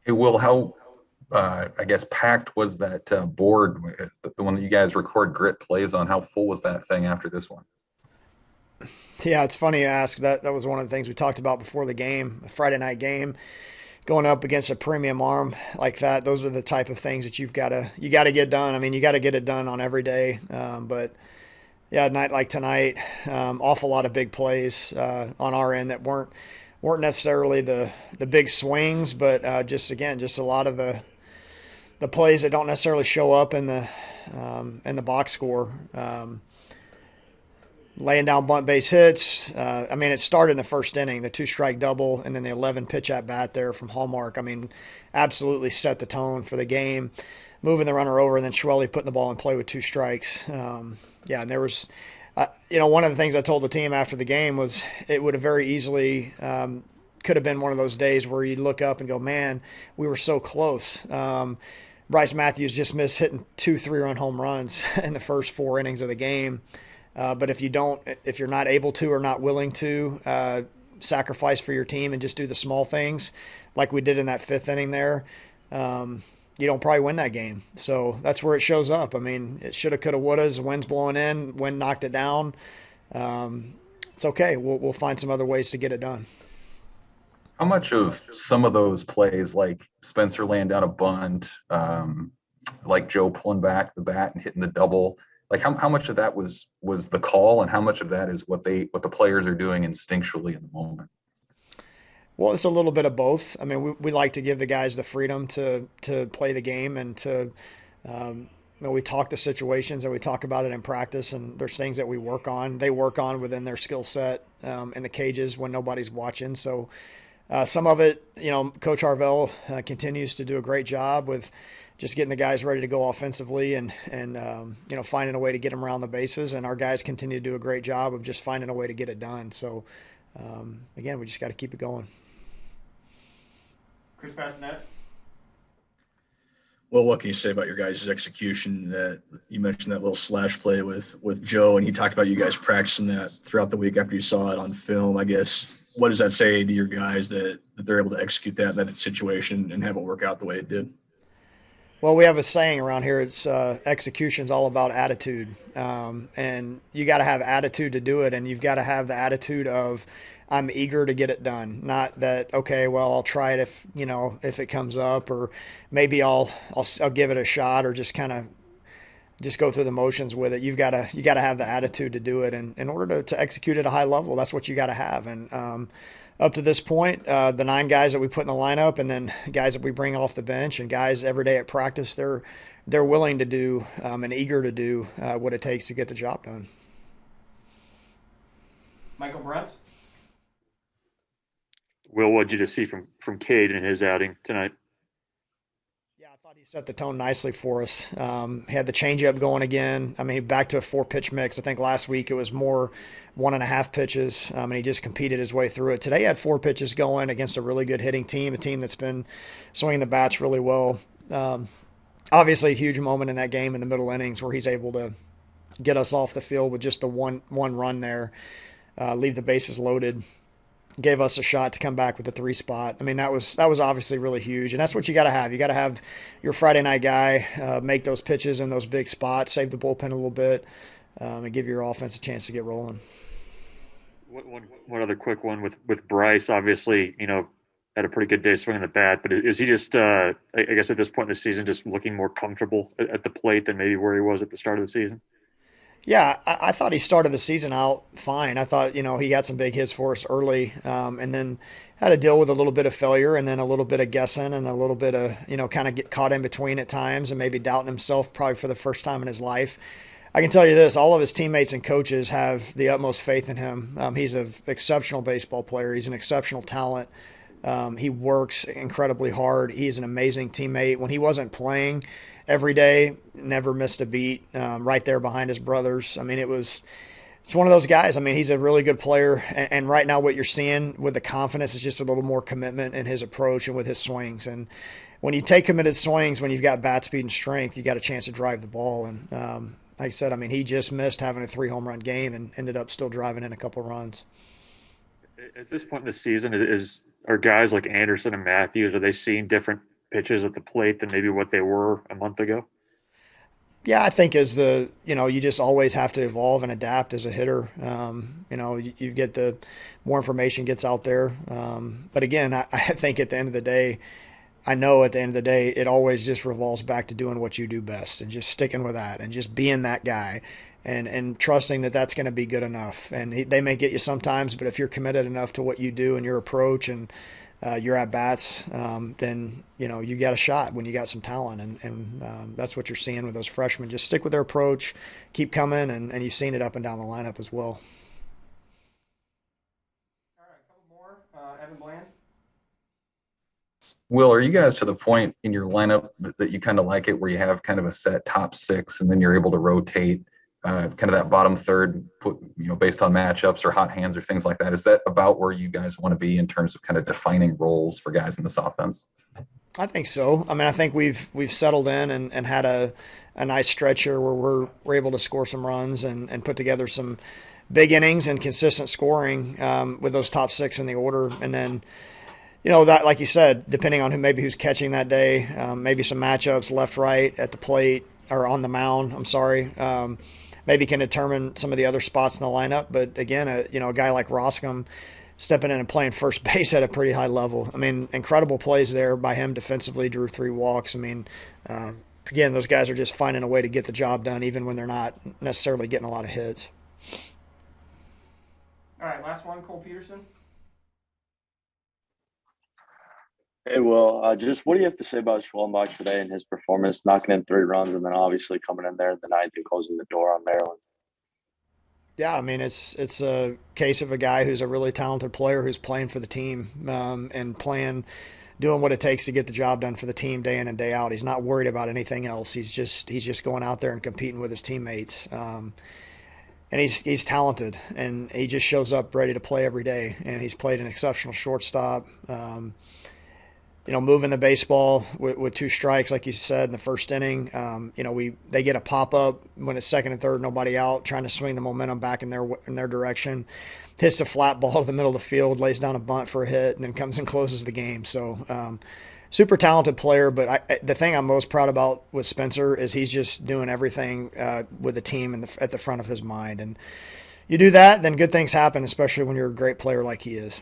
Hey, Will, how I guess packed was that board, the one that you guys record grit plays on? How full was that thing after this one? Yeah, it's funny you ask. That was one of the things we talked about before the game, a Friday night game, going up against a premium arm like that. Those are the type of things that you gotta get done. I mean, you got to get it done on every day. But yeah, a night like tonight, awful lot of big plays on our end that weren't necessarily the big swings, but just a lot of the plays that don't necessarily show up in the box score. Laying down bunt base hits. I mean, it started in the first inning, the two strike double, and then the 11 pitch at bat there from Hallmark. I mean, absolutely set the tone for the game. Moving the runner over, and then Schwelly putting the ball in play with two strikes. Yeah, and there was, one of the things I told the team after the game was it would have very easily could have been one of those days where you look up and go, man, we were so close. Bryce Matthews just missed hitting two 3-run home runs in the first four innings of the game. But if you're not able to or not willing to sacrifice for your team and just do the small things like we did in that fifth inning there, you don't probably win that game. So that's where it shows up. I mean, it shoulda, coulda, wouldas. The wind's blowing in. Wind knocked it down. It's okay. We'll find some other ways to get it done. How much of some of those plays, like Spencer laying down a bunt, like Joe pulling back the bat and hitting the double, like how much of that was the call, and how much of that is what the players are doing instinctually in the moment? Well, it's a little bit of both. I mean, we like to give the guys the freedom to play the game and to we talk the situations and we talk about it in practice. And there's things that we work on. They work on within their skill set in the cages when nobody's watching. So some of it, Coach Harvell continues to do a great job with just getting the guys ready to go offensively and finding a way to get them around the bases. And our guys continue to do a great job of just finding a way to get it done. So again, we just got to keep it going. Chris Bassinet. Well, what can you say about your guys' execution? That you mentioned that little slash play with Joe, and he talked about you guys practicing that throughout the week after you saw it on film. I guess what does that say to your guys that they're able to execute that situation and have it work out the way it did? Well, we have a saying around here. It's execution's all about attitude, and you got to have attitude to do it, and you've got to have the attitude of I'm eager to get it done. Not that okay, well I'll try it if it comes up, or maybe I'll give it a shot, or just kind of just go through the motions with it. You got to have the attitude to do it, and in order to execute at a high level, that's what you got to have. And up to this point, the 9 guys that we put in the lineup, and then guys that we bring off the bench, and guys every day at practice, they're willing to do and eager to do what it takes to get the job done. Michael Moretz. Will, what did you see from Cade in his outing tonight? Yeah, I thought he set the tone nicely for us. He had the changeup going again. I mean, back to a 4-pitch mix. I think last week it was more 1.5 pitches, and he just competed his way through it. Today he had 4 pitches going against a really good hitting team, a team that's been swinging the bats really well. Obviously, a huge moment in that game in the middle innings where he's able to get us off the field with just the one run there, leave the bases loaded. Gave us a shot to come back with the 3 spot. I mean, that was obviously really huge, and that's what you got to have. You got to have your Friday night guy make those pitches in those big spots, save the bullpen a little bit, and give your offense a chance to get rolling. One other quick one with Bryce. Obviously, had a pretty good day swinging the bat, but is he just, I guess at this point in the season, just looking more comfortable at the plate than maybe where he was at the start of the season? Yeah, I thought he started the season out fine. I thought, he got some big hits for us early, and then had to deal with a little bit of failure and then a little bit of guessing and a little bit of, kind of get caught in between at times and maybe doubting himself probably for the first time in his life. I can tell you this, all of his teammates and coaches have the utmost faith in him. He's an exceptional baseball player. He's an exceptional talent. He works incredibly hard. He's an amazing teammate. When he wasn't playing every day, never missed a beat, right there behind his brothers. I mean, it's one of those guys. I mean, he's a really good player. And right now what you're seeing with the confidence is just a little more commitment in his approach and with his swings. And when you take committed swings, when you've got bat speed and strength, you got a chance to drive the ball. And like I said, I mean, he just missed having a 3-home-run game and ended up still driving in a couple runs. At this point in the season, are guys like Anderson and Matthews, are they seeing different pitches at the plate than maybe what they were a month ago? Yeah, I think you just always have to evolve and adapt as a hitter. You get the more information gets out there. But again, I think at the end of the day, I know at the end of the day, it always just revolves back to doing what you do best and just sticking with that and just being that guy and trusting that that's going to be good enough. And they may get you sometimes, but if you're committed enough to what you do and your approach and your at bats, then you got a shot when you got some talent, and that's what you're seeing with those freshmen. Just stick with their approach, keep coming, and you've seen it up and down the lineup as well. All right, a couple more. Evan Bland. Will, are you guys to the point in your lineup that you kind of like it where you have kind of a set top six and then you're able to rotate kind of that bottom third, based on matchups or hot hands or things like that? Is that about where you guys want to be in terms of kind of defining roles for guys in this offense? I think so. I mean, I think we've settled in and had a nice stretch here where we're able to score some runs and put together some big innings and consistent scoring with those top six in the order. And then, that, like you said, depending on who's catching that day, maybe some matchups left, right at the plate or on the mound. I'm sorry. Maybe can determine some of the other spots in the lineup. But again, a guy like Roscom stepping in and playing first base at a pretty high level. I mean, incredible plays there by him defensively, drew 3 walks. I mean, again, those guys are just finding a way to get the job done even when they're not necessarily getting a lot of hits. All right, last one, Cole Peterson. Hey, Will, just what do you have to say about Shullenbach today and his performance, knocking in 3 runs and then obviously coming in there the ninth and closing the door on Maryland? Yeah, I mean, it's a case of a guy who's a really talented player who's playing for the team and doing what it takes to get the job done for the team day in and day out. He's not worried about anything else. He's just going out there and competing with his teammates. And he's talented, and he just shows up ready to play every day. And he's played an exceptional shortstop. Moving the baseball with 2 strikes, like you said, in the first inning. They get a pop-up when it's second and third, nobody out, trying to swing the momentum back in their direction. Hits a flat ball to the middle of the field, lays down a bunt for a hit, and then comes and closes the game. So super talented player, but the thing I'm most proud about with Spencer is he's just doing everything with the team at the front of his mind. And you do that, then good things happen, especially when you're a great player like he is.